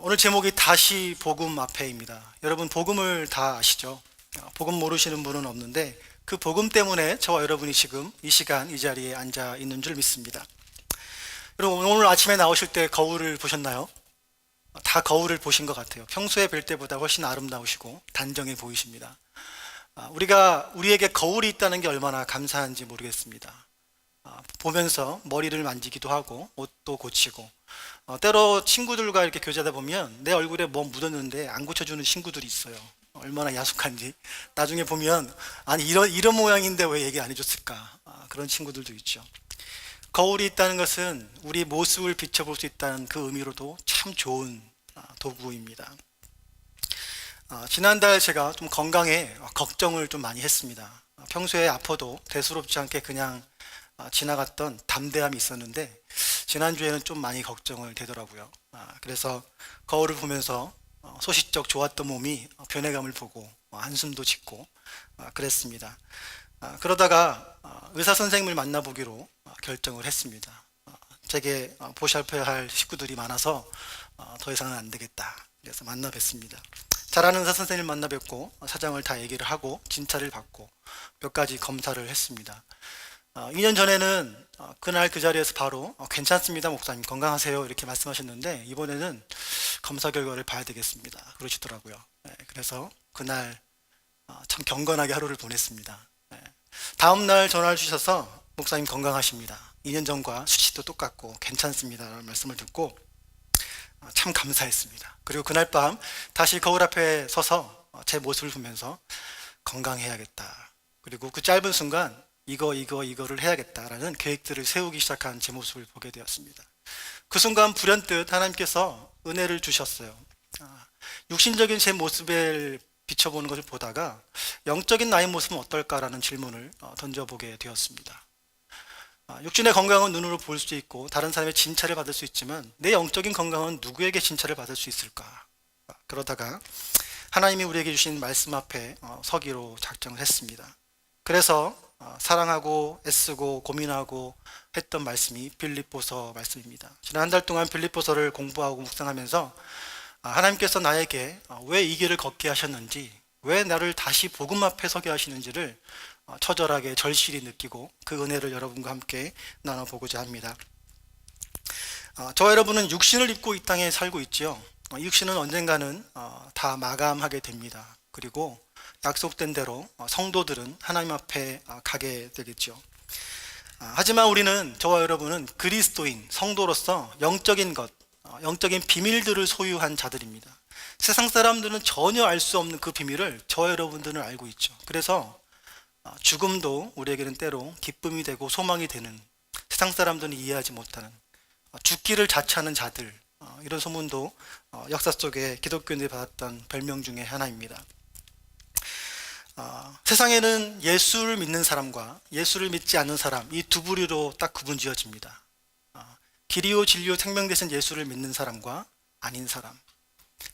오늘 제목이 다시 복음 앞에입니다. 여러분 복음을 다 아시죠? 복음 모르시는 분은 없는데 그 복음 때문에 저와 여러분이 지금 이 시간 이 자리에 앉아 있는 줄 믿습니다. 여러분 오늘 아침에 나오실 때 거울을 보셨나요? 다 거울을 보신 것 같아요. 평소에 뵐 때보다 훨씬 아름다우시고 단정해 보이십니다. 우리에게 거울이 있다는 게 얼마나 감사한지 모르겠습니다. 보면서 머리를 만지기도 하고 옷도 고치고 때로 친구들과 이렇게 교제하다 보면 내 얼굴에 뭐 묻었는데 안 고쳐주는 친구들이 있어요. 얼마나 야속한지 나중에 보면 아니 이런 모양인데 왜 얘기 안 해줬을까, 그런 친구들도 있죠. 거울이 있다는 것은 우리 모습을 비춰볼 수 있다는 그 의미로도 참 좋은 도구입니다. 지난달 제가 좀 건강에 걱정을 좀 많이 했습니다. 평소에 아파도 대수롭지 않게 그냥 지나갔던 담대함이 있었는데 지난주에는 좀 많이 걱정을 되더라고요. 그래서 거울을 보면서 소시적 좋았던 몸이 변해감을 보고 한숨도 짓고 그랬습니다. 그러다가 의사 선생님을 만나보기로 결정을 했습니다. 제게 보살펴야 할 식구들이 많아서 더 이상은 안 되겠다. 그래서 만나 뵀습니다. 잘 아는 의사 선생님을 만나 뵙고 사정을 다 얘기를 하고 진찰을 받고 몇 가지 검사를 했습니다. 2년 전에는 그날 그 자리에서 바로 괜찮습니다 목사님, 건강하세요 이렇게 말씀하셨는데 이번에는 검사 결과를 봐야 되겠습니다 그러시더라고요. 그래서 그날 참 경건하게 하루를 보냈습니다. 다음 날 전화를 주셔서 목사님 건강하십니다, 2년 전과 수치도 똑같고 괜찮습니다 라는 말씀을 듣고 참 감사했습니다. 그리고 그날 밤 다시 거울 앞에 서서 제 모습을 보면서 건강해야겠다, 그리고 그 짧은 순간 이거를 해야겠다라는 계획들을 세우기 시작한 제 모습을 보게 되었습니다. 그 순간 불현듯 하나님께서 은혜를 주셨어요. 육신적인 제 모습을 비춰보는 것을 보다가 영적인 나의 모습은 어떨까라는 질문을 던져보게 되었습니다. 육신의 건강은 눈으로 볼 수 있고 다른 사람의 진찰을 받을 수 있지만 내 영적인 건강은 누구에게 진찰을 받을 수 있을까? 그러다가 하나님이 우리에게 주신 말씀 앞에 서기로 작정을 했습니다. 그래서 사랑하고 애쓰고 고민하고 했던 말씀이 빌립보서 말씀입니다. 지난 한 달 동안 빌립보서를 공부하고 묵상하면서 하나님께서 나에게 왜 이 길을 걷게 하셨는지, 왜 나를 다시 복음 앞에 서게 하시는지를 처절하게 절실히 느끼고 그 은혜를 여러분과 함께 나눠보고자 합니다. 저와 여러분은 육신을 입고 이 땅에 살고 있지요. 육신은 언젠가는 다 마감하게 됩니다. 그리고 약속된 대로 성도들은 하나님 앞에 가게 되겠죠. 하지만 저와 여러분은 그리스도인 성도로서 영적인 것, 영적인 비밀들을 소유한 자들입니다. 세상 사람들은 전혀 알 수 없는 그 비밀을 저와 여러분들은 알고 있죠. 그래서 죽음도 우리에게는 때로 기쁨이 되고 소망이 되는, 세상 사람들은 이해하지 못하는 죽기를 자처하는 자들, 이런 소문도 역사 속에 기독교인들이 받았던 별명 중에 하나입니다. 세상에는 예수를 믿는 사람과 예수를 믿지 않는 사람, 이 두 부류로 딱 구분 지어집니다. 길이요 진리요 생명 되신 예수를 믿는 사람과 아닌 사람,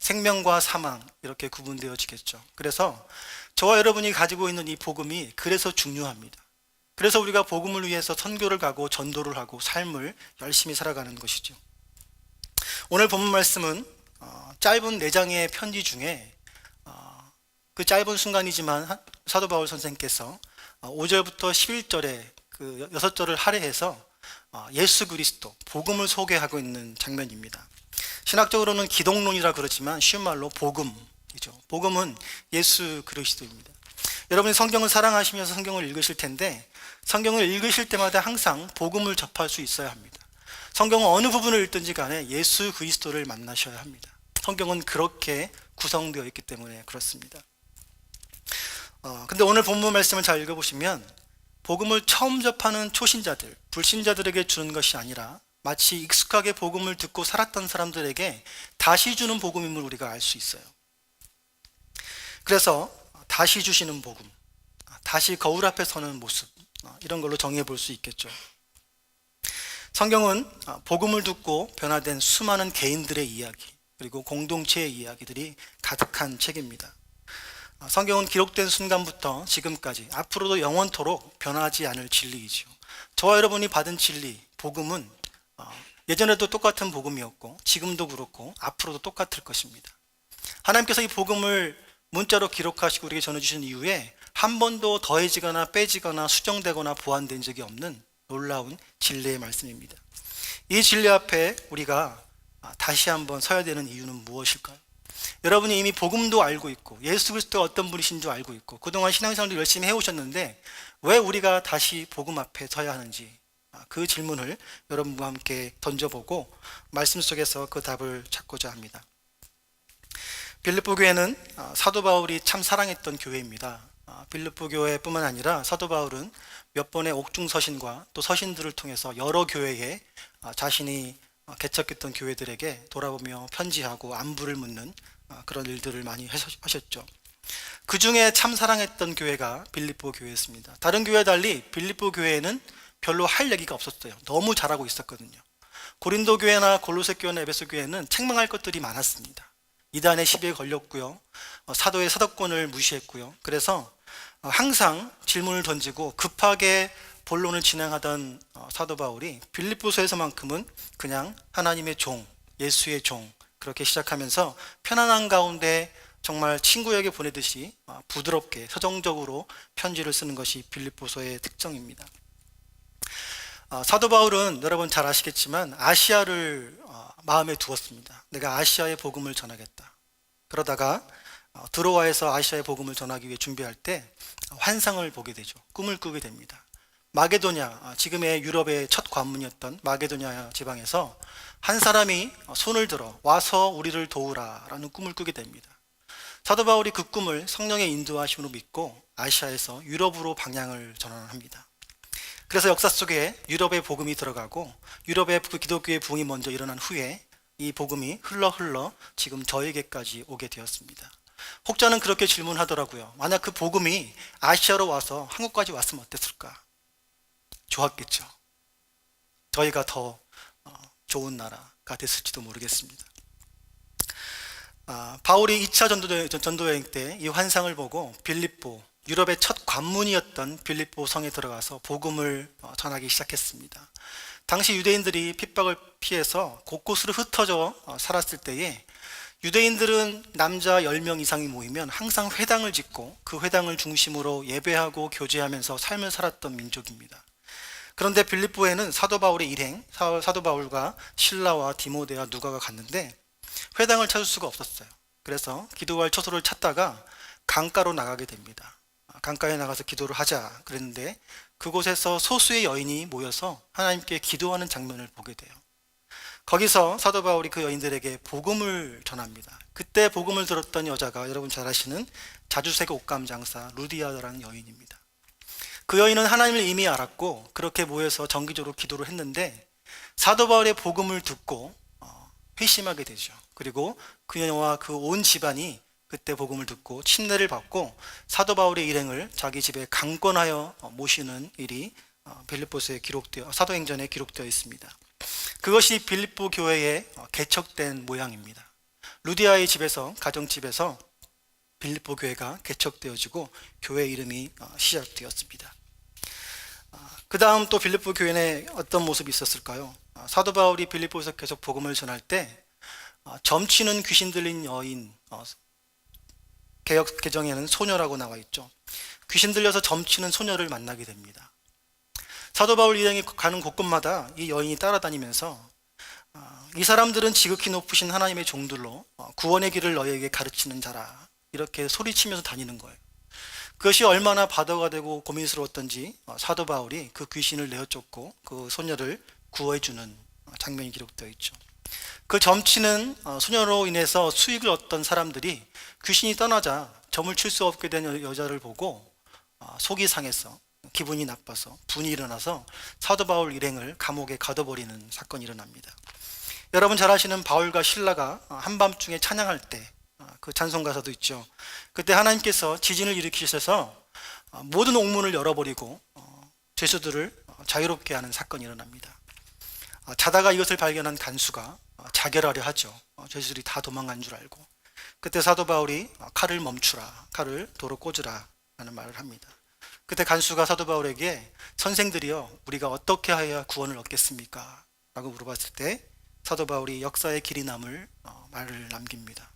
생명과 사망, 이렇게 구분되어지겠죠. 그래서 저와 여러분이 가지고 있는 이 복음이 그래서 중요합니다. 그래서 우리가 복음을 위해서 선교를 가고 전도를 하고 삶을 열심히 살아가는 것이죠. 오늘 본문 말씀은 짧은 4장의 편지 중에 그 짧은 순간이지만 사도 바울 선생께서 5절부터 11절에 그 6절을 할애해서 예수 그리스도, 복음을 소개하고 있는 장면입니다. 신학적으로는 기독론이라 그러지만 쉬운 말로 복음이죠. 복음은 예수 그리스도입니다. 여러분이 성경을 사랑하시면서 성경을 읽으실 텐데 성경을 읽으실 때마다 항상 복음을 접할 수 있어야 합니다. 성경은 어느 부분을 읽든지 간에 예수 그리스도를 만나셔야 합니다. 성경은 그렇게 구성되어 있기 때문에 그렇습니다. 근데 오늘 본문 말씀을 잘 읽어보시면 복음을 처음 접하는 초신자들, 불신자들에게 주는 것이 아니라 마치 익숙하게 복음을 듣고 살았던 사람들에게 다시 주는 복음임을 우리가 알 수 있어요. 그래서 다시 주시는 복음, 다시 거울 앞에 서는 모습, 이런 걸로 정의해 볼 수 있겠죠. 성경은 복음을 듣고 변화된 수많은 개인들의 이야기, 그리고 공동체의 이야기들이 가득한 책입니다. 성경은 기록된 순간부터 지금까지 앞으로도 영원토록 변하지 않을 진리이죠. 저와 여러분이 받은 진리, 복음은 예전에도 똑같은 복음이었고 지금도 그렇고 앞으로도 똑같을 것입니다. 하나님께서 이 복음을 문자로 기록하시고 우리에게 전해주신 이후에 한 번도 더해지거나 빼지거나 수정되거나 보완된 적이 없는 놀라운 진리의 말씀입니다. 이 진리 앞에 우리가 다시 한번 서야 되는 이유는 무엇일까요? 여러분이 이미 복음도 알고 있고 예수 그리스도가 어떤 분이신 줄 알고 있고 그동안 신앙생활도 열심히 해오셨는데 왜 우리가 다시 복음 앞에 서야 하는지, 그 질문을 여러분과 함께 던져보고 말씀 속에서 그 답을 찾고자 합니다. 빌립보 교회는 사도 바울이 참 사랑했던 교회입니다. 빌립보 교회뿐만 아니라 사도 바울은 몇 번의 옥중서신과 또 서신들을 통해서 여러 교회에 자신이 개척했던 교회들에게 돌아보며 편지하고 안부를 묻는 그런 일들을 많이 하셨죠. 그 중에 참 사랑했던 교회가 빌립보 교회였습니다. 다른 교회와 달리 빌립보 교회에는 별로 할 얘기가 없었어요. 너무 잘하고 있었거든요. 고린도 교회나 골로새 교회나 에베소 교회는 책망할 것들이 많았습니다. 이단의 시비에 걸렸고요. 사도의 사도권을 무시했고요. 그래서 항상 질문을 던지고 급하게 본론을 진행하던 사도 바울이 빌립보서에서만큼은 그냥 하나님의 종, 예수의 종 그렇게 시작하면서 편안한 가운데 정말 친구에게 보내듯이 부드럽게 서정적으로 편지를 쓰는 것이 빌립보서의 특징입니다. 사도 바울은 여러분 잘 아시겠지만 아시아를 마음에 두었습니다. 내가 아시아의 복음을 전하겠다. 그러다가 드로아에서 아시아의 복음을 전하기 위해 준비할 때 환상을 보게 되죠. 꿈을 꾸게 됩니다. 마게도냐, 지금의 유럽의 첫 관문이었던 마게도냐 지방에서 한 사람이 손을 들어 와서 우리를 도우라 라는 꿈을 꾸게 됩니다. 사도 바울이 그 꿈을 성령의 인도하심으로 믿고 아시아에서 유럽으로 방향을 전환합니다. 그래서 역사 속에 유럽의 복음이 들어가고 유럽의 기독교의 부흥이 먼저 일어난 후에 이 복음이 흘러 지금 저에게까지 오게 되었습니다. 혹자는 그렇게 질문하더라고요. 만약 그 복음이 아시아로 와서 한국까지 왔으면 어땠을까? 좋았겠죠. 저희가 더 좋은 나라가 됐을지도 모르겠습니다. 바울이 2차 전도여행 때 이 환상을 보고 빌립보, 유럽의 첫 관문이었던 빌립보 성에 들어가서 복음을 전하기 시작했습니다. 당시 유대인들이 핍박을 피해서 곳곳으로 흩어져 살았을 때에 유대인들은 남자 10명 이상이 모이면 항상 회당을 짓고 그 회당을 중심으로 예배하고 교제하면서 삶을 살았던 민족입니다. 그런데 빌립보에는 사도 바울의 일행, 사도 바울과 실라와 디모데와 누가가 갔는데 회당을 찾을 수가 없었어요. 그래서 기도할 처소를 찾다가 강가로 나가게 됩니다. 강가에 나가서 기도를 하자 그랬는데 그곳에서 소수의 여인이 모여서 하나님께 기도하는 장면을 보게 돼요. 거기서 사도 바울이 그 여인들에게 복음을 전합니다. 그때 복음을 들었던 여자가 여러분 잘 아시는 자주색 옷감 장사 루디아라는 여인입니다. 그 여인은 하나님을 이미 알았고 그렇게 모여서 정기적으로 기도를 했는데 사도 바울의 복음을 듣고 회심하게 되죠. 그리고 그녀와 그 온 집안이 그때 복음을 듣고 침례를 받고 사도 바울의 일행을 자기 집에 강권하여 모시는 일이 빌립보서에 기록되어 사도행전에 기록되어 있습니다. 그것이 빌립보 교회에 개척된 모양입니다. 루디아의 집에서 가정집에서 빌립보 교회가 개척되어지고 교회 이름이 시작되었습니다. 그 다음 또 빌립보 교회에 어떤 모습이 있었을까요? 사도 바울이 빌립보에서 계속 복음을 전할 때 점치는 귀신 들린 여인, 개역 개정에는 소녀라고 나와 있죠. 귀신 들려서 점치는 소녀를 만나게 됩니다. 사도 바울 일행이 가는 곳곳마다 이 여인이 따라다니면서 이 사람들은 지극히 높으신 하나님의 종들로 구원의 길을 너희에게 가르치는 자라 이렇게 소리치면서 다니는 거예요. 그것이 얼마나 바다가 되고 고민스러웠던지 사도 바울이 그 귀신을 내어쫓고 그 소녀를 구해주는 장면이 기록되어 있죠. 그 점치는 소녀로 인해서 수익을 얻던 사람들이 귀신이 떠나자 점을 칠 수 없게 된 여자를 보고 속이 상해서 기분이 나빠서 분이 일어나서 사도 바울 일행을 감옥에 가둬버리는 사건이 일어납니다. 여러분 잘 아시는 바울과 실라가 한밤중에 찬양할 때 그 찬송가사도 있죠. 그때 하나님께서 지진을 일으키셔서 모든 옥문을 열어버리고 죄수들을 자유롭게 하는 사건이 일어납니다. 자다가 이것을 발견한 간수가 자결하려 하죠. 죄수들이 다 도망간 줄 알고. 그때 사도 바울이 칼을 멈추라, 칼을 도로 꽂으라 라는 말을 합니다. 그때 간수가 사도 바울에게 선생들이여 우리가 어떻게 해야 구원을 얻겠습니까? 라고 물어봤을 때 사도 바울이 역사의 길이 남을 말을 남깁니다.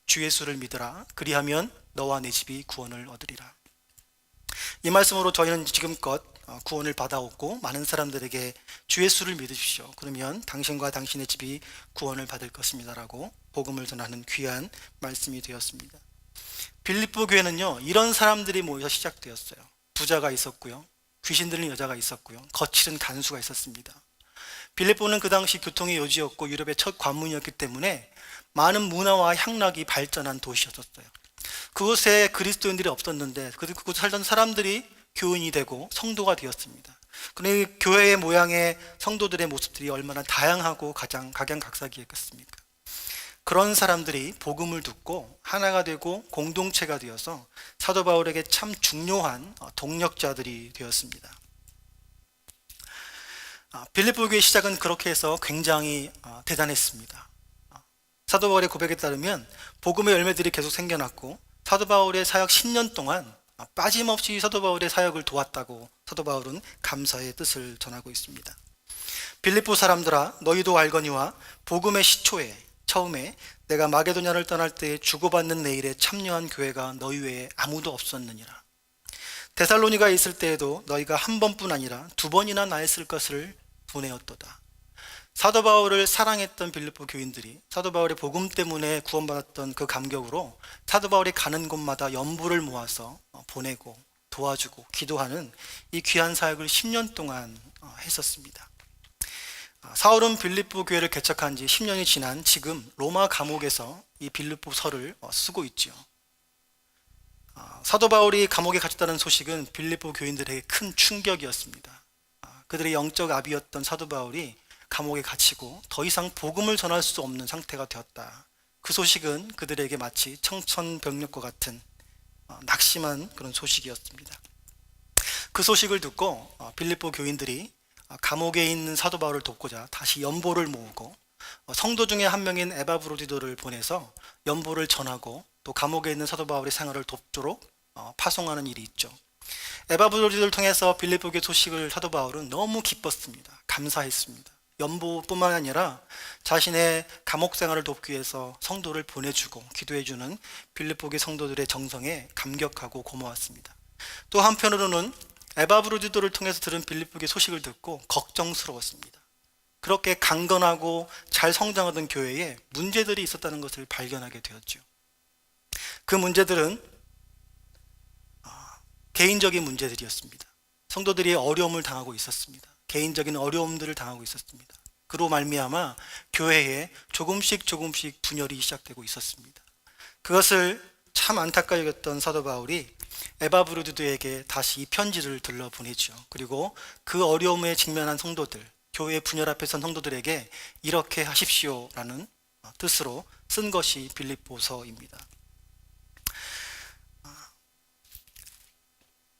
주 예수를 믿으라. 그리하면 너와 내 집이 구원을 얻으리라. 이 말씀으로 저희는 지금껏 구원을 받아왔고 많은 사람들에게 주 예수를 믿으십시오. 그러면 당신과 당신의 집이 구원을 받을 것입니다. 라고 복음을 전하는 귀한 말씀이 되었습니다. 빌립보 교회는요, 이런 사람들이 모여서 시작되었어요. 부자가 있었고요, 귀신 들린 여자가 있었고요, 거칠은 간수가 있었습니다. 빌립보는 그 당시 교통의 요지였고 유럽의 첫 관문이었기 때문에 많은 문화와 향락이 발전한 도시였었어요. 그곳에 그리스도인들이 없었는데 그곳 살던 사람들이 교인이 되고 성도가 되었습니다. 그러니 교회의 모양의 성도들의 모습들이 얼마나 다양하고 가장 각양각색이었겠습니까? 그런 사람들이 복음을 듣고 하나가 되고 공동체가 되어서 사도 바울에게 참 중요한 동력자들이 되었습니다. 빌립보 교회 시작은 그렇게 해서 굉장히 대단했습니다. 사도 바울의 고백에 따르면 복음의 열매들이 계속 생겨났고 사도 바울의 사역 10년 동안 빠짐없이 사도 바울의 사역을 도왔다고 사도 바울은 감사의 뜻을 전하고 있습니다. 빌립보 사람들아, 너희도 알거니와 복음의 시초에 처음에 내가 마게도냐를 떠날 때에 주고받는 내 일에 참여한 교회가 너희 외에 아무도 없었느니라. 데살로니가에 있을 때에도 너희가 한 번뿐 아니라 두 번이나 나였을 것을 보내었도다. 사도 바울을 사랑했던 빌립보 교인들이 사도 바울의 복음 때문에 구원받았던 그 감격으로 사도 바울이 가는 곳마다 연보를 모아서 보내고 도와주고 기도하는 이 귀한 사역을 10년 동안 했었습니다. 사울은 빌립보 교회를 개척한 지 10년이 지난 지금 로마 감옥에서 이 빌립보서를 쓰고 있죠. 사도 바울이 감옥에 갇혔다는 소식은 빌립보 교인들에게 큰 충격이었습니다. 그들의 영적 아비였던 사도 바울이 감옥에 갇히고 더 이상 복음을 전할 수 없는 상태가 되었다. 그 소식은 그들에게 마치 청천벽력과 같은 낙심한 그런 소식이었습니다. 그 소식을 듣고 빌립보 교인들이 감옥에 있는 사도 바울을 돕고자 다시 연보를 모으고 성도 중에 한 명인 에바브로디도를 보내서 연보를 전하고 또 감옥에 있는 사도 바울의 생활을 돕도록 파송하는 일이 있죠. 에바브로디도를 통해서 빌립보 교회 소식을 사도 바울은 너무 기뻤습니다. 감사했습니다. 연보뿐만 아니라 자신의 감옥 생활을 돕기 위해서 성도를 보내주고 기도해주는 빌립보 교회 성도들의 정성에 감격하고 고마웠습니다. 또 한편으로는 에바브로디도를 통해서 들은 빌립보 교회 소식을 듣고 걱정스러웠습니다. 그렇게 강건하고 잘 성장하던 교회에 문제들이 있었다는 것을 발견하게 되었죠. 그 문제들은 개인적인 문제들이었습니다. 성도들이 어려움을 당하고 있었습니다. 개인적인 어려움들을 당하고 있었습니다. 그로 말미암아 교회에 조금씩 분열이 시작되고 있었습니다. 그것을 참 안타까이 여겼던 사도 바울이 에바브로디도에게 다시 이 편지를 들러 보내죠. 그리고 그 어려움에 직면한 성도들, 교회 분열 앞에 선 성도들에게 이렇게 하십시오라는 뜻으로 쓴 것이 빌립보서입니다.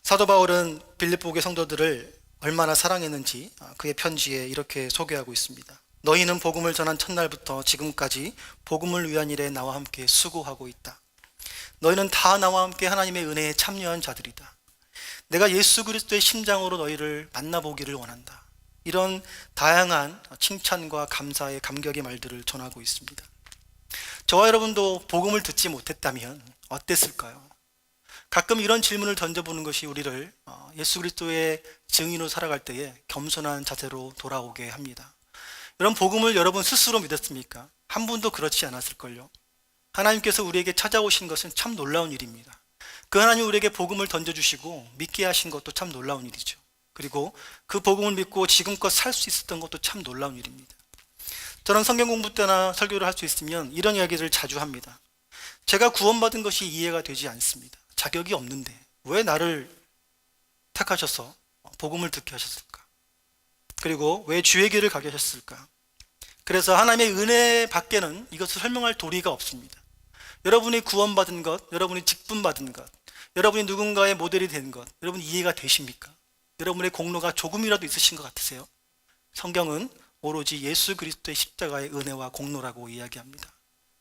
사도 바울은 빌립보 교회 성도들을 얼마나 사랑했는지 그의 편지에 이렇게 소개하고 있습니다. 너희는 복음을 전한 첫날부터 지금까지 복음을 위한 일에 나와 함께 수고하고 있다. 너희는 다 나와 함께 하나님의 은혜에 참여한 자들이다. 내가 예수 그리스도의 심장으로 너희를 만나보기를 원한다. 이런 다양한 칭찬과 감사의 감격의 말들을 전하고 있습니다. 저와 여러분도 복음을 듣지 못했다면 어땠을까요? 가끔 이런 질문을 던져보는 것이 우리를 예수 그리스도의 증인으로 살아갈 때에 겸손한 자세로 돌아오게 합니다. 이런 복음을 여러분 스스로 믿었습니까? 한 분도 그렇지 않았을걸요. 하나님께서 우리에게 찾아오신 것은 참 놀라운 일입니다. 그 하나님 우리에게 복음을 던져주시고 믿게 하신 것도 참 놀라운 일이죠. 그리고 그 복음을 믿고 지금껏 살 수 있었던 것도 참 놀라운 일입니다. 저는 성경 공부 때나 설교를 할 수 있으면 이런 이야기를 자주 합니다. 제가 구원받은 것이 이해가 되지 않습니다. 자격이 없는데 왜 나를 택하셔서 복음을 듣게 하셨을까? 그리고 왜 주의 길을 가게 하셨을까? 그래서 하나님의 은혜 밖에는 이것을 설명할 도리가 없습니다. 여러분이 구원받은 것, 여러분이 직분받은 것, 여러분이 누군가의 모델이 된 것, 여러분 이해가 되십니까? 여러분의 공로가 조금이라도 있으신 것 같으세요? 성경은 오로지 예수 그리스도의 십자가의 은혜와 공로라고 이야기합니다.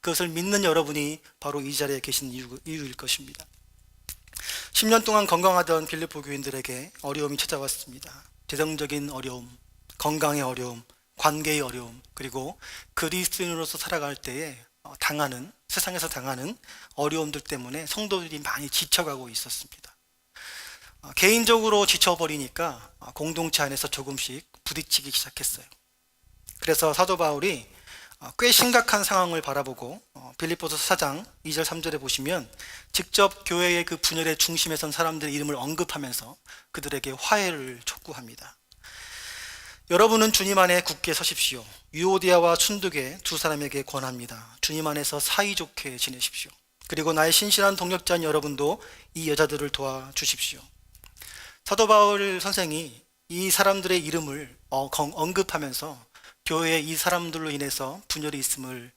그것을 믿는 여러분이 바로 이 자리에 계신 이유일 것입니다. 10년 동안 건강하던 빌립보 교인들에게 어려움이 찾아왔습니다. 재정적인 어려움, 건강의 어려움, 관계의 어려움, 그리고 그리스도인으로서 살아갈 때에 세상에서 당하는 어려움들 때문에 성도들이 많이 지쳐가고 있었습니다. 개인적으로 지쳐버리니까 공동체 안에서 조금씩 부딪히기 시작했어요. 그래서 사도 바울이 꽤 심각한 상황을 바라보고 빌립보서 4장 2절 3절에 보시면 직접 교회의 그 분열의 중심에 선 사람들의 이름을 언급하면서 그들에게 화해를 촉구합니다. 여러분은 주님 안에 굳게 서십시오. 유오디아와 순두계 두 사람에게 권합니다. 주님 안에서 사이좋게 지내십시오. 그리고 나의 신실한 동역자인 여러분도 이 여자들을 도와주십시오. 사도 바울 선생이 이 사람들의 이름을 언급하면서 교회에 이 사람들로 인해서 분열이 있음을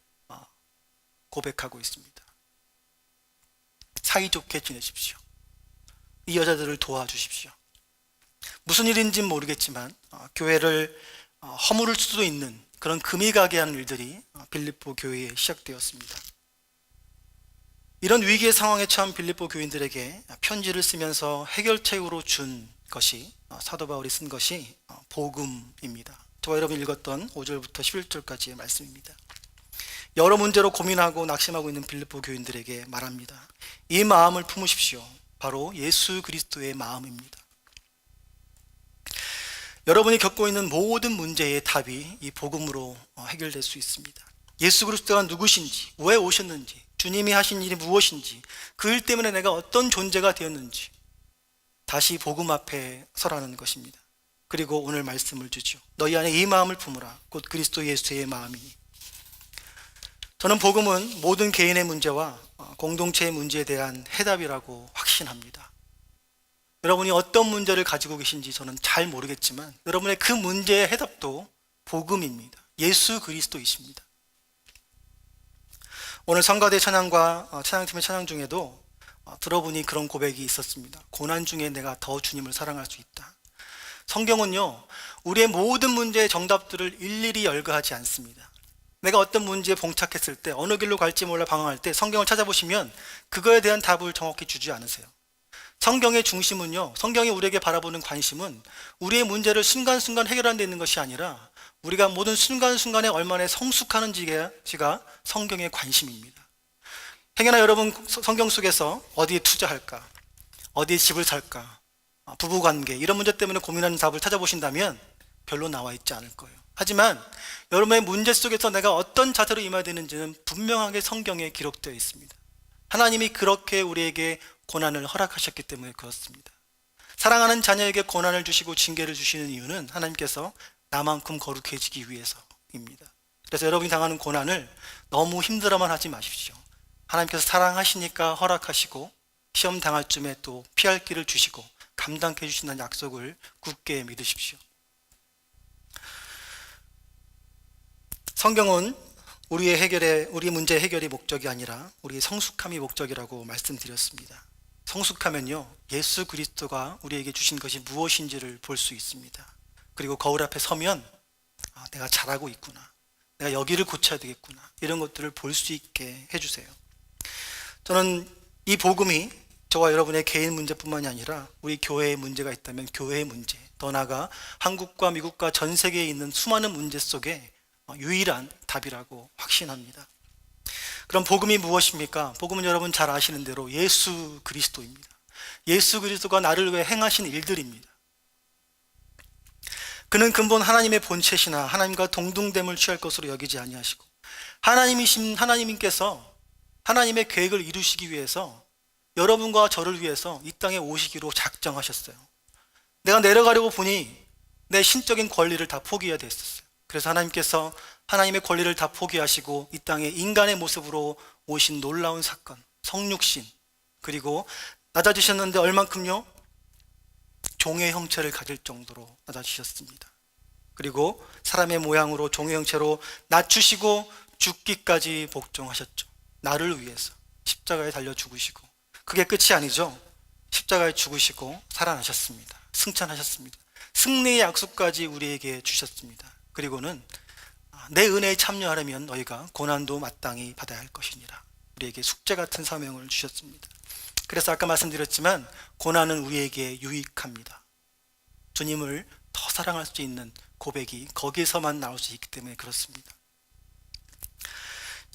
고백하고 있습니다. 사이좋게 지내십시오. 이 여자들을 도와주십시오. 무슨 일인지는 모르겠지만 교회를 허물을 수도 있는 그런 금이 가게 하는 일들이 빌립보 교회에 시작되었습니다. 이런 위기의 상황에 처한 빌립보 교인들에게 편지를 쓰면서 해결책으로 준 것이 사도 바울이 쓴 것이 복음입니다. 저와 여러분이 읽었던 5절부터 11절까지의 말씀입니다. 여러 문제로 고민하고 낙심하고 있는 빌립보 교인들에게 말합니다. 이 마음을 품으십시오. 바로 예수 그리스도의 마음입니다. 여러분이 겪고 있는 모든 문제의 답이 이 복음으로 해결될 수 있습니다. 예수 그리스도가 누구신지, 왜 오셨는지, 주님이 하신 일이 무엇인지, 그 일 때문에 내가 어떤 존재가 되었는지 다시 복음 앞에 서라는 것입니다. 그리고 오늘 말씀을 주죠. 너희 안에 이 마음을 품으라. 곧 그리스도 예수의 마음이니. 저는 복음은 모든 개인의 문제와 공동체의 문제에 대한 해답이라고 확신합니다. 여러분이 어떤 문제를 가지고 계신지 저는 잘 모르겠지만 여러분의 그 문제의 해답도 복음입니다. 예수 그리스도이십니다. 오늘 성가대 찬양과 찬양팀의 찬양 중에도 들어보니 그런 고백이 있었습니다. 고난 중에 내가 더 주님을 사랑할 수 있다. 성경은요, 우리의 모든 문제의 정답들을 일일이 열거하지 않습니다. 내가 어떤 문제에 봉착했을 때, 어느 길로 갈지 몰라 방황할 때 성경을 찾아보시면 그거에 대한 답을 정확히 주지 않으세요. 성경의 중심은요, 성경이 우리에게 바라보는 관심은 우리의 문제를 순간순간 해결하는 데 있는 것이 아니라 우리가 모든 순간순간에 얼마나 성숙하는지가 성경의 관심입니다. 행여나 여러분 성경 속에서 어디에 투자할까, 어디에 집을 살까, 부부관계 이런 문제 때문에 고민하는 답을 찾아보신다면 별로 나와 있지 않을 거예요. 하지만 여러분의 문제 속에서 내가 어떤 자세로 임해야 되는지는 분명하게 성경에 기록되어 있습니다. 하나님이 그렇게 우리에게 고난을 허락하셨기 때문에 그렇습니다. 사랑하는 자녀에게 고난을 주시고 징계를 주시는 이유는 하나님께서 나만큼 거룩해지기 위해서입니다. 그래서 여러분이 당하는 고난을 너무 힘들어만 하지 마십시오. 하나님께서 사랑하시니까 허락하시고 시험 당할 쯤에 또 피할 길을 주시고 감당해 주신다는 약속을 굳게 믿으십시오. 성경은 우리 문제 해결이 목적이 아니라 우리의 성숙함이 목적이라고 말씀드렸습니다. 성숙하면요, 예수 그리스도가 우리에게 주신 것이 무엇인지를 볼 수 있습니다. 그리고 거울 앞에 서면 내가 잘하고 있구나, 내가 여기를 고쳐야 되겠구나, 이런 것들을 볼 수 있게 해주세요. 저는 이 복음이 저와 여러분의 개인 문제뿐만이 아니라 우리 교회에 문제가 있다면 교회의 문제, 더 나아가 한국과 미국과 전 세계에 있는 수많은 문제 속에 유일한 답이라고 확신합니다. 그럼 복음이 무엇입니까? 복음은 여러분 잘 아시는 대로 예수 그리스도입니다. 예수 그리스도가 나를 위해 행하신 일들입니다. 그는 근본 하나님의 본체시나 하나님과 동등됨을 취할 것으로 여기지 아니하시고 하나님이신 하나님께서 하나님의 계획을 이루시기 위해서 여러분과 저를 위해서 이 땅에 오시기로 작정하셨어요. 내가 내려가려고 보니 내 신적인 권리를 다 포기해야 됐었어요. 그래서 하나님께서 하나님의 권리를 다 포기하시고 이 땅에 인간의 모습으로 오신 놀라운 사건, 성육신, 그리고 낮아지셨는데 얼만큼요? 종의 형체를 가질 정도로 낮아지셨습니다. 그리고 사람의 모양으로 종의 형체로 낮추시고 죽기까지 복종하셨죠. 나를 위해서 십자가에 달려 죽으시고, 그게 끝이 아니죠. 십자가에 죽으시고 살아나셨습니다. 승천하셨습니다. 승리의 약속까지 우리에게 주셨습니다. 그리고는 내 은혜에 참여하려면 너희가 고난도 마땅히 받아야 할 것이니라. 우리에게 숙제 같은 사명을 주셨습니다. 그래서 아까 말씀드렸지만 고난은 우리에게 유익합니다. 주님을 더 사랑할 수 있는 고백이 거기에서만 나올 수 있기 때문에 그렇습니다.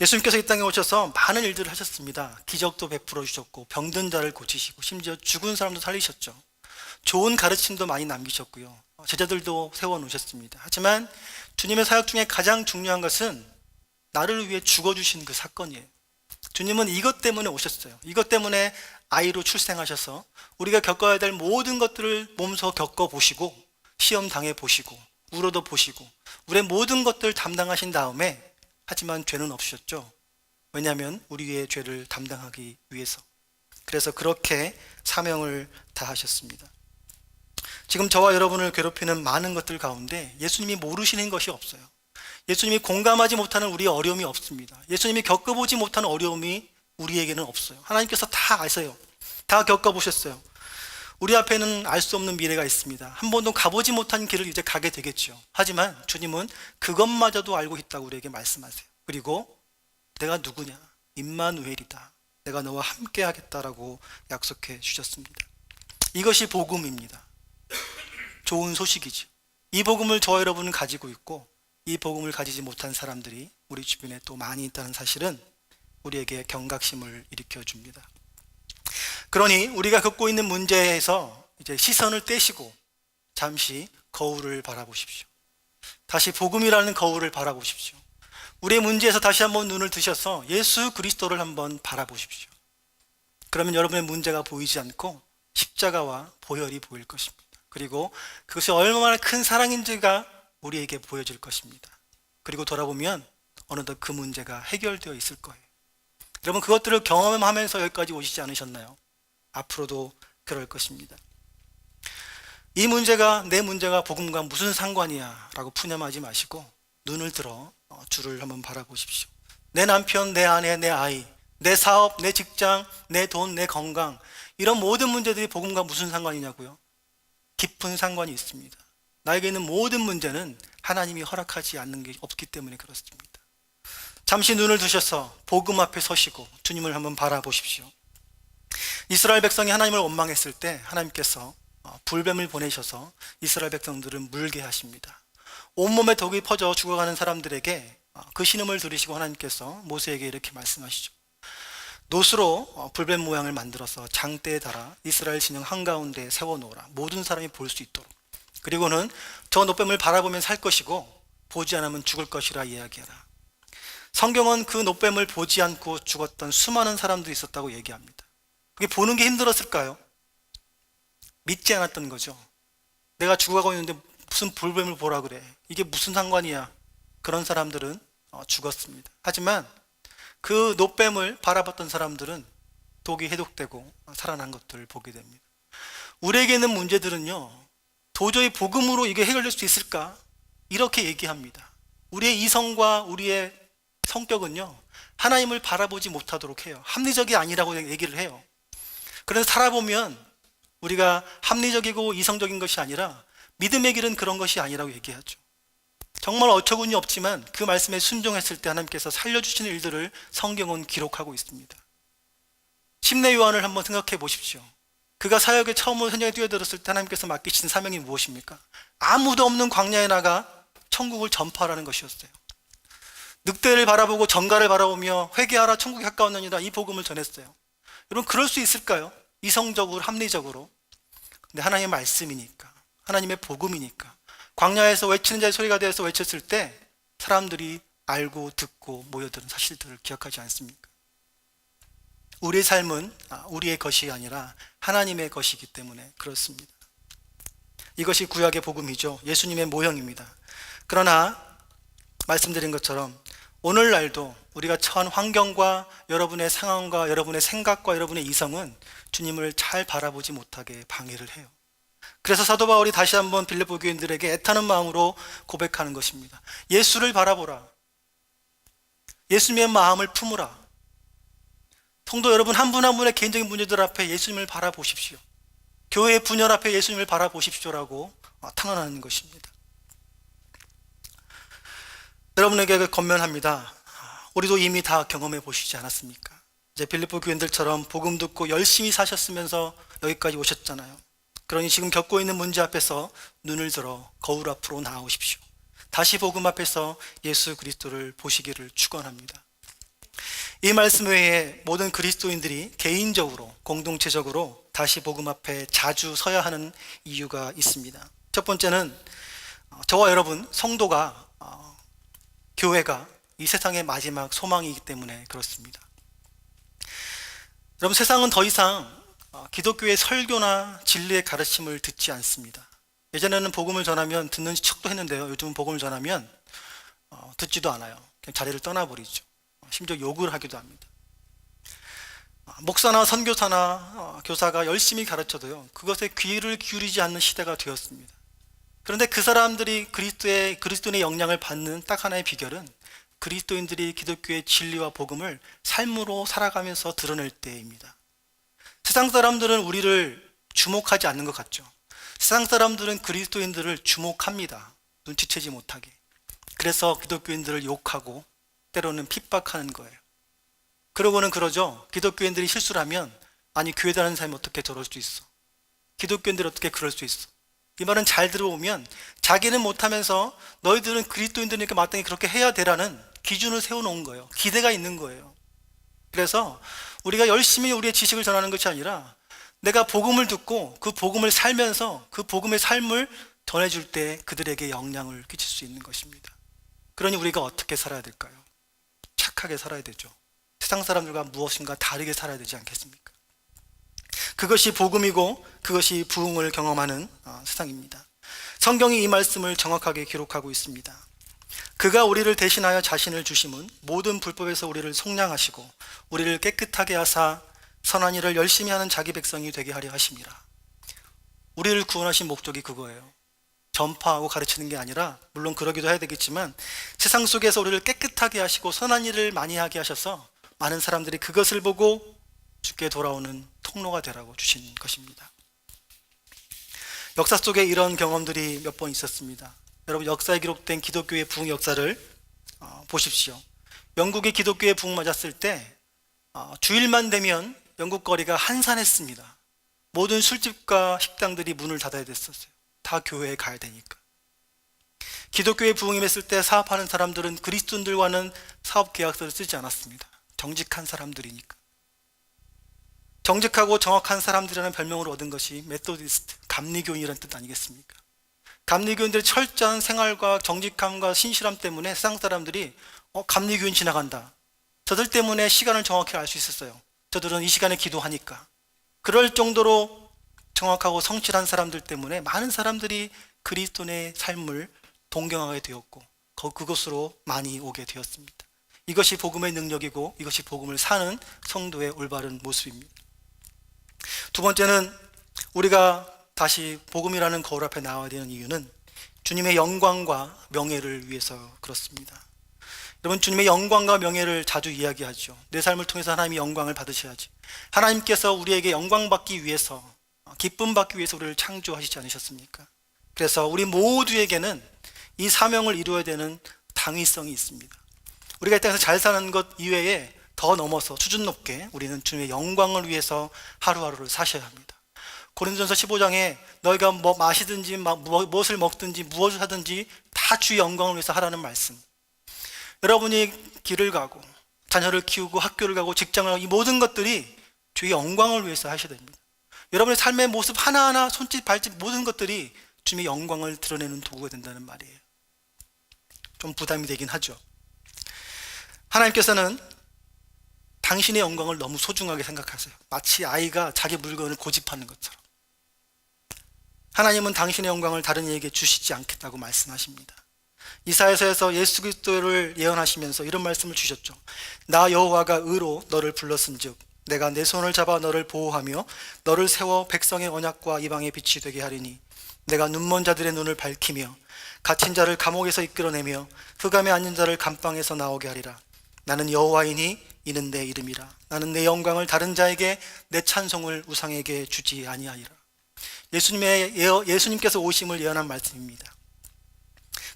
예수님께서 이 땅에 오셔서 많은 일들을 하셨습니다. 기적도 베풀어 주셨고 병든 자를 고치시고 심지어 죽은 사람도 살리셨죠. 좋은 가르침도 많이 남기셨고요. 제자들도 세워놓으셨습니다. 하지만 주님의 사역 중에 가장 중요한 것은 나를 위해 죽어주신 그 사건이에요. 주님은 이것 때문에 오셨어요. 이것 때문에 아이로 출생하셔서 우리가 겪어야 될 모든 것들을 몸소 겪어보시고 시험 당해보시고 울어도 보시고 우리의 모든 것들을 담당하신 다음에 하지만 죄는 없으셨죠. 왜냐하면 우리의 죄를 담당하기 위해서. 그래서 그렇게 사명을 다하셨습니다. 지금 저와 여러분을 괴롭히는 많은 것들 가운데 예수님이 모르시는 것이 없어요. 예수님이 공감하지 못하는 우리의 어려움이 없습니다. 예수님이 겪어보지 못하는 어려움이 우리에게는 없어요. 하나님께서 다 아세요. 다 겪어보셨어요. 우리 앞에는 알 수 없는 미래가 있습니다. 한 번도 가보지 못한 길을 이제 가게 되겠죠. 하지만 주님은 그것마저도 알고 있다고 우리에게 말씀하세요. 그리고 내가 누구냐? 임마누엘이다. 내가 너와 함께 하겠다라고 약속해 주셨습니다. 이것이 복음입니다. 좋은 소식이죠. 이 복음을 저와 여러분은 가지고 있고 이 복음을 가지지 못한 사람들이 우리 주변에 또 많이 있다는 사실은 우리에게 경각심을 일으켜 줍니다. 그러니 우리가 겪고 있는 문제에서 이제 시선을 떼시고 잠시 거울을 바라보십시오. 다시 복음이라는 거울을 바라보십시오. 우리의 문제에서 다시 한번 눈을 드셔서 예수 그리스도를 한번 바라보십시오. 그러면 여러분의 문제가 보이지 않고 십자가와 보혈이 보일 것입니다. 그리고 그것이 얼마나 큰 사랑인지가 우리에게 보여질 것입니다. 그리고 돌아보면 어느덧 그 문제가 해결되어 있을 거예요. 여러분 그것들을 경험하면서 여기까지 오시지 않으셨나요? 앞으로도 그럴 것입니다. 이 문제가 내 문제가 복음과 무슨 상관이야 라고 푸념하지 마시고 눈을 들어 주를 한번 바라보십시오. 내 남편, 내 아내, 내 아이, 내 사업, 내 직장, 내 돈, 내 건강 이런 모든 문제들이 복음과 무슨 상관이냐고요? 깊은 상관이 있습니다. 나에게 있는 모든 문제는 하나님이 허락하지 않는 게 없기 때문에 그렇습니다. 잠시 눈을 드셔서 복음 앞에 서시고 주님을 한번 바라보십시오. 이스라엘 백성이 하나님을 원망했을 때 하나님께서 불뱀을 보내셔서 이스라엘 백성들을 물게 하십니다. 온몸에 독이 퍼져 죽어가는 사람들에게 그 신음을 들으시고 하나님께서 모세에게 이렇게 말씀하시죠. 노스로 불뱀 모양을 만들어서 장대에 달아 이스라엘 진영 한가운데 세워놓으라. 모든 사람이 볼 수 있도록. 그리고는 저 노뱀을 바라보면 살 것이고 보지 않으면 죽을 것이라 이야기하라. 성경은 그 노뱀을 보지 않고 죽었던 수많은 사람들이 있었다고 얘기합니다. 그게 보는 게 힘들었을까요? 믿지 않았던 거죠. 내가 죽어가고 있는데 무슨 불뱀을 보라 그래. 이게 무슨 상관이야. 그런 사람들은 죽었습니다. 하지만 그 노뱀을 바라봤던 사람들은 독이 해독되고 살아난 것들을 보게 됩니다. 우리에게 있는 문제들은요, 도저히 복음으로 이게 해결될 수 있을까? 이렇게 얘기합니다. 우리의 이성과 우리의 성격은요, 하나님을 바라보지 못하도록 해요. 합리적이 아니라고 얘기를 해요. 그래서 살아보면 우리가 합리적이고 이성적인 것이 아니라 믿음의 길은 그런 것이 아니라고 얘기하죠. 정말 어처구니 없지만 그 말씀에 순종했을 때 하나님께서 살려주시는 일들을 성경은 기록하고 있습니다. 침례 요한을 한번 생각해 보십시오. 그가 사역에 처음으로 현장에 뛰어들었을 때 하나님께서 맡기신 사명이 무엇입니까? 아무도 없는 광야에 나가 천국을 전파하라는 것이었어요. 늑대를 바라보고 전갈을 바라보며 회개하라 천국이 가까웠느니라 이 복음을 전했어요. 여러분 그럴 수 있을까요? 이성적으로 합리적으로. 근데 하나님의 말씀이니까, 하나님의 복음이니까 광야에서 외치는 자의 소리가 되어서 외쳤을 때 사람들이 알고 듣고 모여드는 사실들을 기억하지 않습니까? 우리의 삶은 우리의 것이 아니라 하나님의 것이기 때문에 그렇습니다. 이것이 구약의 복음이죠. 예수님의 모형입니다. 그러나 말씀드린 것처럼 오늘날도 우리가 처한 환경과 여러분의 상황과 여러분의 생각과 여러분의 이성은 주님을 잘 바라보지 못하게 방해를 해요. 그래서 사도 바울이 다시 한번 빌립보 교인들에게 애타는 마음으로 고백하는 것입니다. 예수를 바라보라. 예수님의 마음을 품으라. 성도 여러분 한 분 한 분의 개인적인 문제들 앞에 예수님을 바라보십시오. 교회의 분열 앞에 예수님을 바라보십시오라고 탄원하는 것입니다. 여러분에게 건면합니다. 우리도 이미 다 경험해 보시지 않았습니까? 이제 빌립보 교인들처럼 복음 듣고 열심히 사셨으면서 여기까지 오셨잖아요. 그러니 지금 겪고 있는 문제 앞에서 눈을 들어 거울 앞으로 나아오십시오. 다시 복음 앞에서 예수 그리스도를 보시기를 축원합니다. 이 말씀 외에 모든 그리스도인들이 개인적으로 공동체적으로 다시 복음 앞에 자주 서야 하는 이유가 있습니다. 첫 번째는 저와 여러분 성도가 교회가 이 세상의 마지막 소망이기 때문에 그렇습니다. 여러분, 세상은 더 이상 기독교의 설교나 진리의 가르침을 듣지 않습니다. 예전에는 복음을 전하면 듣는 척도 했는데요, 요즘은 복음을 전하면 듣지도 않아요. 그냥 자리를 떠나버리죠. 심지어 욕을 하기도 합니다. 목사나 선교사나 교사가 열심히 가르쳐도요, 그것에 귀를 기울이지 않는 시대가 되었습니다. 그런데 그 사람들이 그리스도인의 영향을 받는 딱 하나의 비결은 그리스도인들이 기독교의 진리와 복음을 삶으로 살아가면서 드러낼 때입니다. 세상 사람들은 우리를 주목하지 않는 것 같죠. 세상 사람들은 그리스도인들을 주목합니다. 눈치채지 못하게. 그래서 기독교인들을 욕하고 때로는 핍박하는 거예요. 그러고는 그러죠. 기독교인들이 실수를 하면, 아니 교회 다니는 사람이 어떻게 저럴 수 있어? 기독교인들이 어떻게 그럴 수 있어? 이 말은 잘 들어보면 자기는 못하면서 너희들은 그리스도인들이니까 마땅히 그렇게 해야 되라는 기준을 세워놓은 거예요. 기대가 있는 거예요. 그래서 우리가 열심히 우리의 지식을 전하는 것이 아니라 내가 복음을 듣고 그 복음을 살면서 그 복음의 삶을 전해줄 때 그들에게 영향을 끼칠 수 있는 것입니다. 그러니 우리가 어떻게 살아야 될까요? 착하게 살아야 되죠. 세상 사람들과 무엇인가 다르게 살아야 되지 않겠습니까? 그것이 복음이고 그것이 부흥을 경험하는 세상입니다. 성경이 이 말씀을 정확하게 기록하고 있습니다. 그가 우리를 대신하여 자신을 주심은 모든 불법에서 우리를 속량하시고 우리를 깨끗하게 하사 선한 일을 열심히 하는 자기 백성이 되게 하려 하심이라. 우리를 구원하신 목적이 그거예요. 전파하고 가르치는 게 아니라, 물론 그러기도 해야 되겠지만 세상 속에서 우리를 깨끗하게 하시고 선한 일을 많이 하게 하셔서 많은 사람들이 그것을 보고 주께 돌아오는 통로가 되라고 주신 것입니다. 역사 속에 이런 경험들이 몇 번 있었습니다. 여러분, 역사에 기록된 기독교의 부흥 역사를 보십시오. 영국의 기독교의 부흥 맞았을 때 주일만 되면 영국 거리가 한산했습니다. 모든 술집과 식당들이 문을 닫아야 됐었어요. 다 교회에 가야 되니까. 기독교의 부흥이 임했을 때 사업하는 사람들은 그리스도인들과는 사업 계약서를 쓰지 않았습니다. 정직한 사람들이니까. 정직하고 정확한 사람들이라는 별명을 얻은 것이 메소디스트, 감리교인이라는 뜻 아니겠습니까? 감리교인들의 철저한 생활과 정직함과 신실함 때문에 세상 사람들이 감리교인 지나간다, 저들 때문에 시간을 정확히 알 수 있었어요. 저들은 이 시간에 기도하니까. 그럴 정도로 정확하고 성실한 사람들 때문에 많은 사람들이 그리스도의 삶을 동경하게 되었고 그곳으로 많이 오게 되었습니다. 이것이 복음의 능력이고 이것이 복음을 사는 성도의 올바른 모습입니다. 두 번째는 우리가 다시 복음이라는 거울 앞에 나와야 되는 이유는 주님의 영광과 명예를 위해서 그렇습니다. 여러분, 주님의 영광과 명예를 자주 이야기하죠. 내 삶을 통해서 하나님이 영광을 받으셔야지. 하나님께서 우리에게 영광 받기 위해서, 기쁨 받기 위해서 우리를 창조하시지 않으셨습니까? 그래서 우리 모두에게는 이 사명을 이루어야 되는 당위성이 있습니다. 우리가 이 땅에서 잘 사는 것 이외에 더 넘어서 수준 높게 우리는 주님의 영광을 위해서 하루하루를 사셔야 합니다. 고린도전서 15장에 너희가 뭐 마시든지 무엇을 먹든지 무엇을 하든지 다 주의 영광을 위해서 하라는 말씀. 여러분이 길을 가고 자녀를 키우고 학교를 가고 직장을 가고 이 모든 것들이 주의 영광을 위해서 하셔야 됩니다. 여러분의 삶의 모습 하나하나, 손짓 발짓 모든 것들이 주님의 영광을 드러내는 도구가 된다는 말이에요. 좀 부담이 되긴 하죠. 하나님께서는 당신의 영광을 너무 소중하게 생각하세요. 마치 아이가 자기 물건을 고집하는 것처럼. 하나님은 당신의 영광을 다른 이에게 주시지 않겠다고 말씀하십니다. 이사야서에서 예수 그리스도를 예언하시면서 이런 말씀을 주셨죠. 나 여호와가 의로 너를 불렀은즉 내가 내 손을 잡아 너를 보호하며 너를 세워 백성의 언약과 이방의 빛이 되게 하리니 내가 눈먼 자들의 눈을 밝히며 갇힌 자를 감옥에서 이끌어내며 흑암에 앉은 자를 감방에서 나오게 하리라. 나는 여호와이니 이는 내 이름이라. 나는 내 영광을 다른 자에게, 내 찬송을 우상에게 주지 아니하리라. 예수님께서 오심을 예언한 말씀입니다.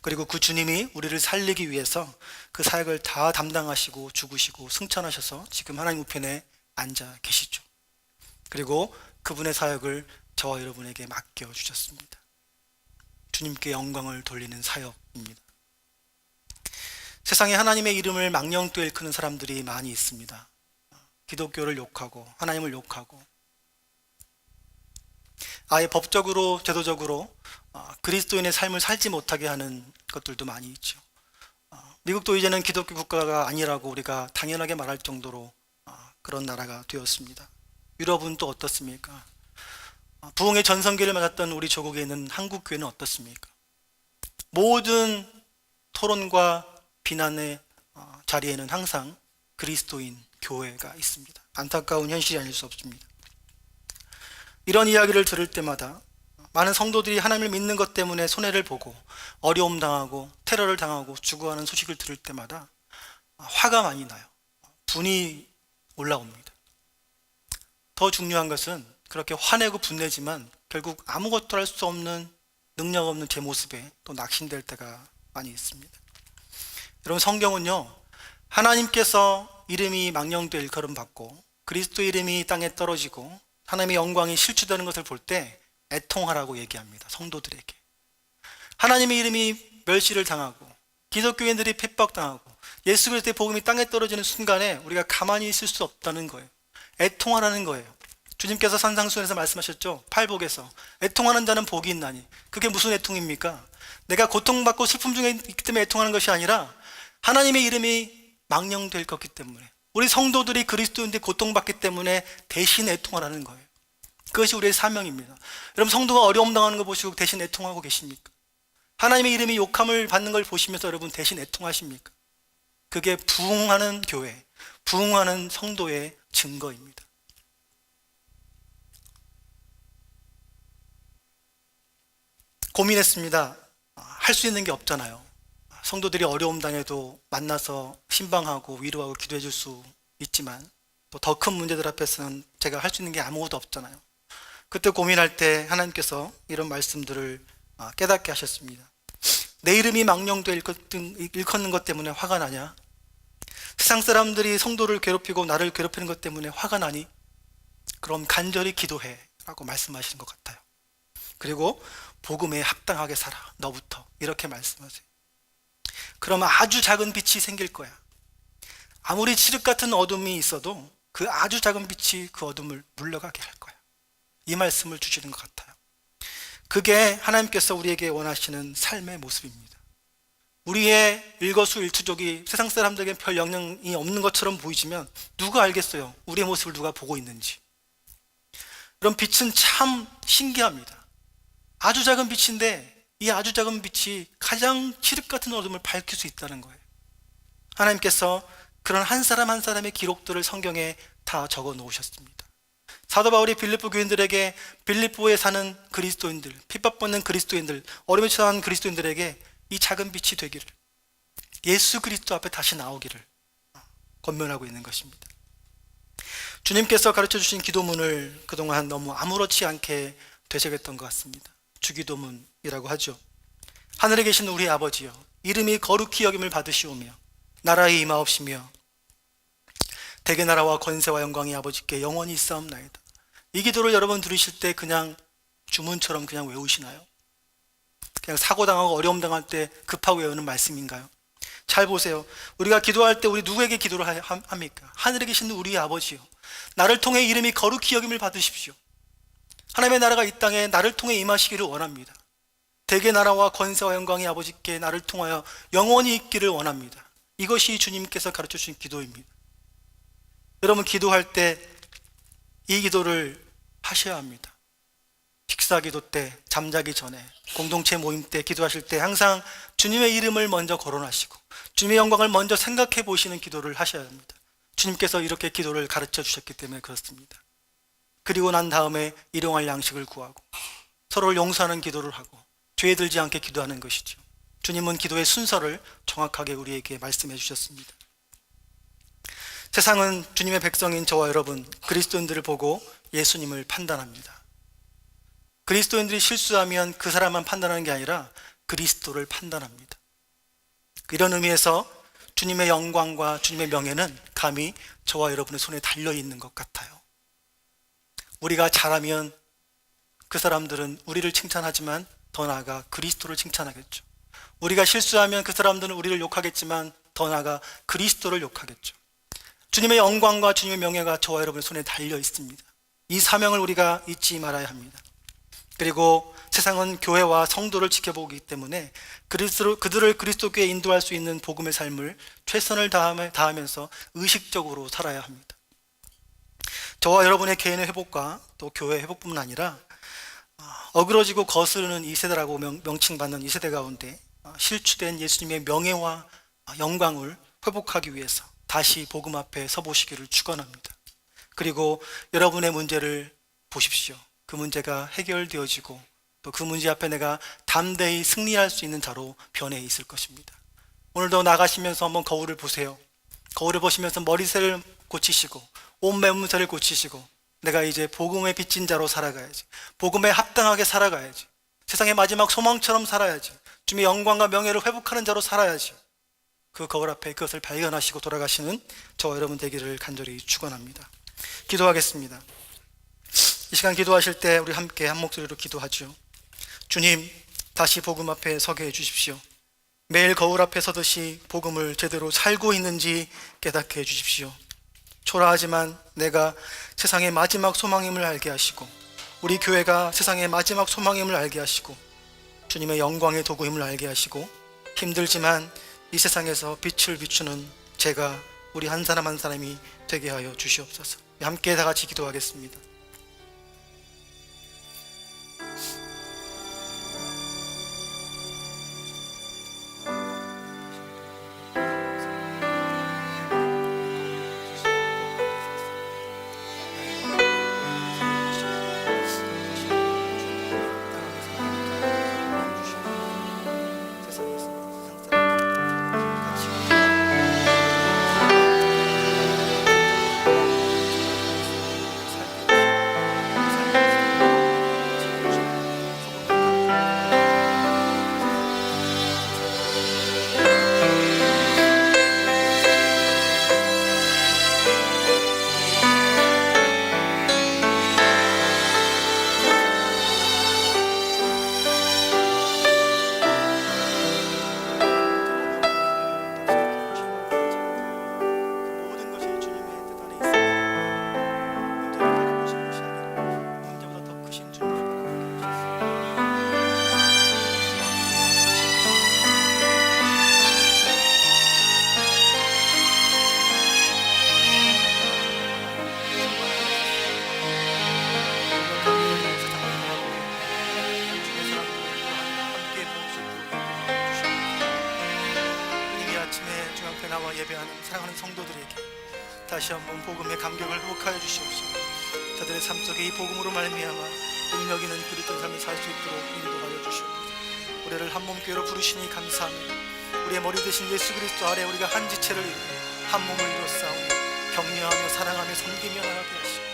그리고 그 주님이 우리를 살리기 위해서 그 사역을 다 담당하시고 죽으시고 승천하셔서 지금 하나님 우편에 앉아 계시죠. 그리고 그분의 사역을 저와 여러분에게 맡겨주셨습니다. 주님께 영광을 돌리는 사역입니다. 세상에 하나님의 이름을 망령되이 일컫는 사람들이 많이 있습니다. 기독교를 욕하고 하나님을 욕하고 아예 법적으로 제도적으로 그리스도인의 삶을 살지 못하게 하는 것들도 많이 있죠. 미국도 이제는 기독교 국가가 아니라고 우리가 당연하게 말할 정도로 그런 나라가 되었습니다. 유럽은 또 어떻습니까? 부흥의 전성기를 맞았던 우리 조국에 있는 한국교회는 어떻습니까? 모든 토론과 비난의 자리에는 항상 그리스도인 교회가 있습니다. 안타까운 현실이 아닐 수 없습니다. 이런 이야기를 들을 때마다 많은 성도들이 하나님을 믿는 것 때문에 손해를 보고 어려움 당하고 테러를 당하고 죽어가는 소식을 들을 때마다 화가 많이 나요. 분이 올라옵니다. 더 중요한 것은 그렇게 화내고 분내지만 결국 아무것도 할 수 없는 능력 없는 제 모습에 또 낙심될 때가 많이 있습니다. 여러분, 성경은요, 하나님께서 이름이 망령되이 일컬음 받고 그리스도 이름이 땅에 떨어지고 하나님의 영광이 실추되는 것을 볼 때 애통하라고 얘기합니다. 성도들에게. 하나님의 이름이 멸시를 당하고 기독교인들이 핍박당하고 예수 그리스도의 복음이 땅에 떨어지는 순간에 우리가 가만히 있을 수 없다는 거예요. 애통하라는 거예요. 주님께서 산상수훈에서 말씀하셨죠. 팔복에서 애통하는 자는 복이 있나니. 그게 무슨 애통입니까? 내가 고통받고 슬픔 중에 있기 때문에 애통하는 것이 아니라 하나님의 이름이 망령될 것이기 때문에, 우리 성도들이 그리스도인들이 고통받기 때문에 대신 애통하라는 거예요. 그것이 우리의 사명입니다. 여러분, 성도가 어려움 당하는 거 보시고 대신 애통하고 계십니까? 하나님의 이름이 욕함을 받는 걸 보시면서 여러분 대신 애통하십니까? 그게 부흥하는 교회, 부흥하는 성도의 증거입니다. 고민했습니다. 할 수 있는 게 없잖아요. 성도들이 어려움 당해도 만나서 신방하고 위로하고 기도해 줄 수 있지만 또 더 큰 문제들 앞에서는 제가 할 수 있는 게 아무것도 없잖아요. 그때 고민할 때 하나님께서 이런 말씀들을 깨닫게 하셨습니다. 내 이름이 망령되이 일컫는 것 때문에 화가 나냐? 세상 사람들이 성도를 괴롭히고 나를 괴롭히는 것 때문에 화가 나니? 그럼 간절히 기도해 라고 말씀하시는 것 같아요. 그리고 복음에 합당하게 살아, 너부터, 이렇게 말씀하세요. 그럼 아주 작은 빛이 생길 거야. 아무리 칠흑 같은 어둠이 있어도 그 아주 작은 빛이 그 어둠을 물러가게 할 거야. 이 말씀을 주시는 것 같아요. 그게 하나님께서 우리에게 원하시는 삶의 모습입니다. 우리의 일거수일투족이 세상 사람들에게 별 영향이 없는 것처럼 보이지만 누가 알겠어요? 우리의 모습을 누가 보고 있는지. 그럼 빛은 참 신기합니다. 아주 작은 빛인데 이 아주 작은 빛이 가장 칠흑 같은 어둠을 밝힐 수 있다는 거예요. 하나님께서 그런 한 사람 한 사람의 기록들을 성경에 다 적어 놓으셨습니다. 사도 바울이 빌립보 교인들에게 빌립보에 사는 그리스도인들, 핍박받는 그리스도인들, 어려움에 처한 그리스도인들에게 이 작은 빛이 되기를, 예수 그리스도 앞에 다시 나오기를 권면하고 있는 것입니다. 주님께서 가르쳐 주신 기도문을 그동안 너무 아무렇지 않게 되새겼던 것 같습니다. 주기도문이라고 하죠. 하늘에 계신 우리 아버지여, 이름이 거룩히 여김을 받으시오며 나라의 임하옵시며 대개 나라와 권세와 영광이 아버지께 영원히 있사옵나이다. 이 기도를 여러분 들으실 때 그냥 주문처럼 그냥 외우시나요? 그냥 사고당하고 어려움 당할 때 급하고 외우는 말씀인가요? 잘 보세요. 우리가 기도할 때 우리 누구에게 기도를 합니까? 하늘에 계신 우리 아버지여, 나를 통해 이름이 거룩히 여김을 받으십시오. 하나님의 나라가 이 땅에 나를 통해 임하시기를 원합니다. 대개 나라와 권세와 영광이 아버지께 나를 통하여 영원히 있기를 원합니다. 이것이 주님께서 가르쳐 주신 기도입니다. 여러분, 기도할 때 이 기도를 하셔야 합니다. 식사 기도 때, 잠자기 전에, 공동체 모임 때, 기도하실 때 항상 주님의 이름을 먼저 거론하시고 주님의 영광을 먼저 생각해 보시는 기도를 하셔야 합니다. 주님께서 이렇게 기도를 가르쳐 주셨기 때문에 그렇습니다. 그리고 난 다음에 일용할 양식을 구하고 서로를 용서하는 기도를 하고 죄에 들지 않게 기도하는 것이죠. 주님은 기도의 순서를 정확하게 우리에게 말씀해 주셨습니다. 세상은 주님의 백성인 저와 여러분 그리스도인들을 보고 예수님을 판단합니다. 그리스도인들이 실수하면 그 사람만 판단하는 게 아니라 그리스도를 판단합니다. 이런 의미에서 주님의 영광과 주님의 명예는 감히 저와 여러분의 손에 달려있는 것 같아요. 우리가 잘하면 그 사람들은 우리를 칭찬하지만 더 나아가 그리스도를 칭찬하겠죠. 우리가 실수하면 그 사람들은 우리를 욕하겠지만 더 나아가 그리스도를 욕하겠죠. 주님의 영광과 주님의 명예가 저와 여러분의 손에 달려 있습니다. 이 사명을 우리가 잊지 말아야 합니다. 그리고 세상은 교회와 성도를 지켜보기 때문에 그들을 그리스도께 인도할 수 있는 복음의 삶을 최선을 다하면서 의식적으로 살아야 합니다. 저와 여러분의 개인의 회복과 또 교회의 회복뿐만 아니라 어그러지고 거스르는 이 세대라고 명칭받는 이 세대 가운데 실추된 예수님의 명예와 영광을 회복하기 위해서 다시 복음 앞에 서보시기를 축원합니다. 그리고 여러분의 문제를 보십시오. 그 문제가 해결되어지고 또 그 문제 앞에 내가 담대히 승리할 수 있는 자로 변해 있을 것입니다. 오늘도 나가시면서 한번 거울을 보세요. 거울을 보시면서 머리색을 고치시고 옷매무새를 고치시고 내가 이제 복음에 빚진 자로 살아가야지, 복음에 합당하게 살아가야지, 세상의 마지막 소망처럼 살아야지, 주님의 영광과 명예를 회복하는 자로 살아야지, 그 거울 앞에 그것을 발견하시고 돌아가시는 저와 여러분 되기를 간절히 축원합니다. 기도하겠습니다. 이 시간 기도하실 때 우리 함께 한 목소리로 기도하죠. 주님, 다시 복음 앞에 서게 해주십시오. 매일 거울 앞에 서듯이 복음을 제대로 살고 있는지 깨닫게 해주십시오. 초라하지만 내가 세상의 마지막 소망임을 알게 하시고 우리 교회가 세상의 마지막 소망임을 알게 하시고 주님의 영광의 도구임을 알게 하시고 힘들지만 이 세상에서 빛을 비추는 제가 우리 한 사람 한 사람이 되게 하여 주시옵소서. 함께 다 같이 기도하겠습니다. 예배하는 사랑하는 성도들에게 다시 한번 복음의 감격을 회복하여 주시옵소서. 저들의 삶 속에 이 복음으로 말미암아 능력 있는 그리스도의 삶을 살 수 있도록 인도하여 주시옵소서. 우리를 한 몸교회로 부르시니 감사합니다. 우리의 머리 되신 예수 그리스도 아래 우리가 한 지체를 이루고 한 몸을 이루어 싸우며 격려하며 사랑하며 섬기며 나가게 하시고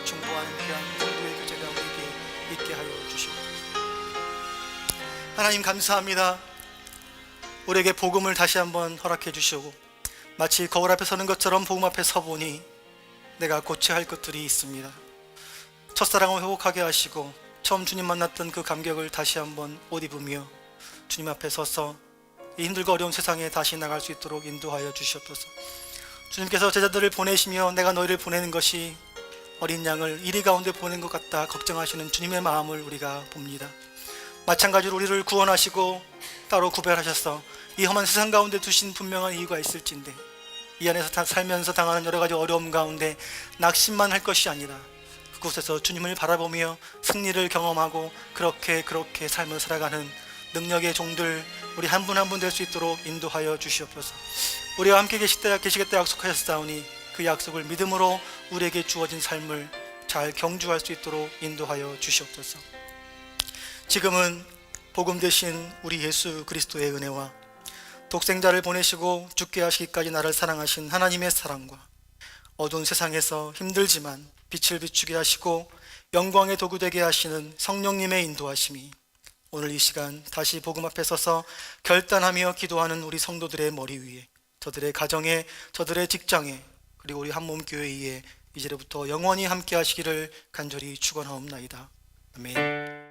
중보하는 귀한 성도의 교제가 우리에게 있게 하여 주시옵소서. 하나님 감사합니다. 우리에게 복음을 다시 한번 허락해 주시고 마치 거울 앞에 서는 것처럼 복음 앞에 서보니 내가 고쳐야 할 것들이 있습니다. 첫사랑을 회복하게 하시고 처음 주님 만났던 그 감격을 다시 한번 옷 입으며 주님 앞에 서서 이 힘들고 어려운 세상에 다시 나갈 수 있도록 인도하여 주시옵소서. 주님께서 제자들을 보내시며 내가 너희를 보내는 것이 어린 양을 이리 가운데 보낸 것 같다 걱정하시는 주님의 마음을 우리가 봅니다. 마찬가지로 우리를 구원하시고 따로 구별하셔서 이 험한 세상 가운데 두신 분명한 이유가 있을진데 이 안에서 살면서 당하는 여러 가지 어려움 가운데 낙심만 할 것이 아니라 그곳에서 주님을 바라보며 승리를 경험하고 그렇게 삶을 살아가는 능력의 종들 우리 한 분 한 분 될 수 있도록 인도하여 주시옵소서. 우리와 함께 계시겠다 약속하셨사오니 그 약속을 믿음으로 우리에게 주어진 삶을 잘 경주할 수 있도록 인도하여 주시옵소서. 지금은 복음 되신 우리 예수 그리스도의 은혜와 독생자를 보내시고 죽게 하시기까지 나를 사랑하신 하나님의 사랑과 어두운 세상에서 힘들지만 빛을 비추게 하시고 영광의 도구 되게 하시는 성령님의 인도하심이 오늘 이 시간 다시 복음 앞에 서서 결단하며 기도하는 우리 성도들의 머리 위에, 저들의 가정에, 저들의 직장에, 그리고 우리 한몸교회 위에 이제부터 영원히 함께 하시기를 간절히 축원하옵나이다. 아멘.